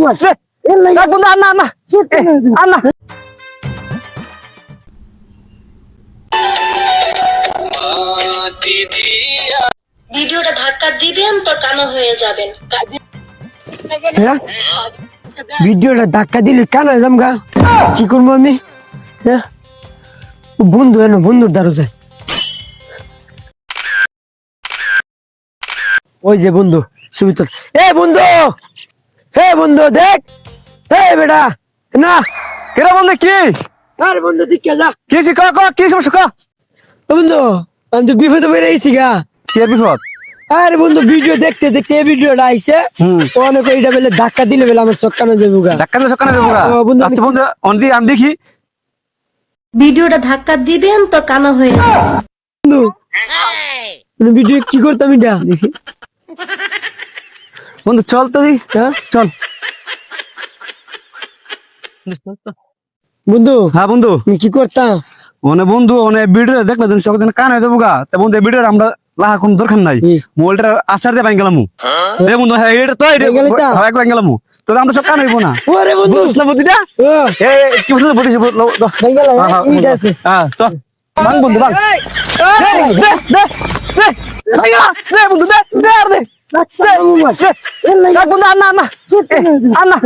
বন্ধু আন্না আন্না আন্না ভিডিওটা ধাক্কা দিবেন তো কানো হয়ে যাবেন। ভিডিওটা ধাক্কা দিলে কান হয়ে যাম গা কি করবো আমি বন্ধু এনো বন্ধুর দ্বারা যায় ওই যে বন্ধু ছবি তোল বন্ধু দেখ বেটা না কেরা বন্ধু কি আরে বন্ধু দিকে যা কি কি সমস্যা বন্ধু আমি তো বিপদে বেড়ে গেছি গা কে বিপদ আরে বন্ধু ভিডিও দেখতে দেখতে এই ভিডিওটা আইছে অনেক এইটা বেলে ধাক্কা দিলে বেলে আমার চক্কানো যাবো গা ধাক্কা দেবো গা বন্ধু আচ্ছা বন্ধু আমি দেখি ভিডিওটা ধাক্কা দিবেন তো কানো হয়ে যাবেন। বন্ধু ভিডিও কি করতাম এটা দেখি বন্ধু চল তো চল বন্ধু হ্যাঁ বন্ধু আমি কি করতাম বন্ধু ভিডিও দেখলে সকদিন কান হয়ে যাবো গা তা বন্ধু এই ভিডিও আমরা লাহা কোন দরকার নাই মোবাইলটা আসার দিয়ে বাইন গেলাম বন্ধু হ্যাঁ এটা তো একবার গেলাম তো আমরা সব কান হইবো না ওরে বন্ধু না বুঝিটা কি বন্ধু বুঝিস বেঙ্গল ঠিক আছে হ্যাঁ তো বাং বন্ধু বাং দে বন্ধু দে আর দে বন্ধু আন্না আন্না আন্না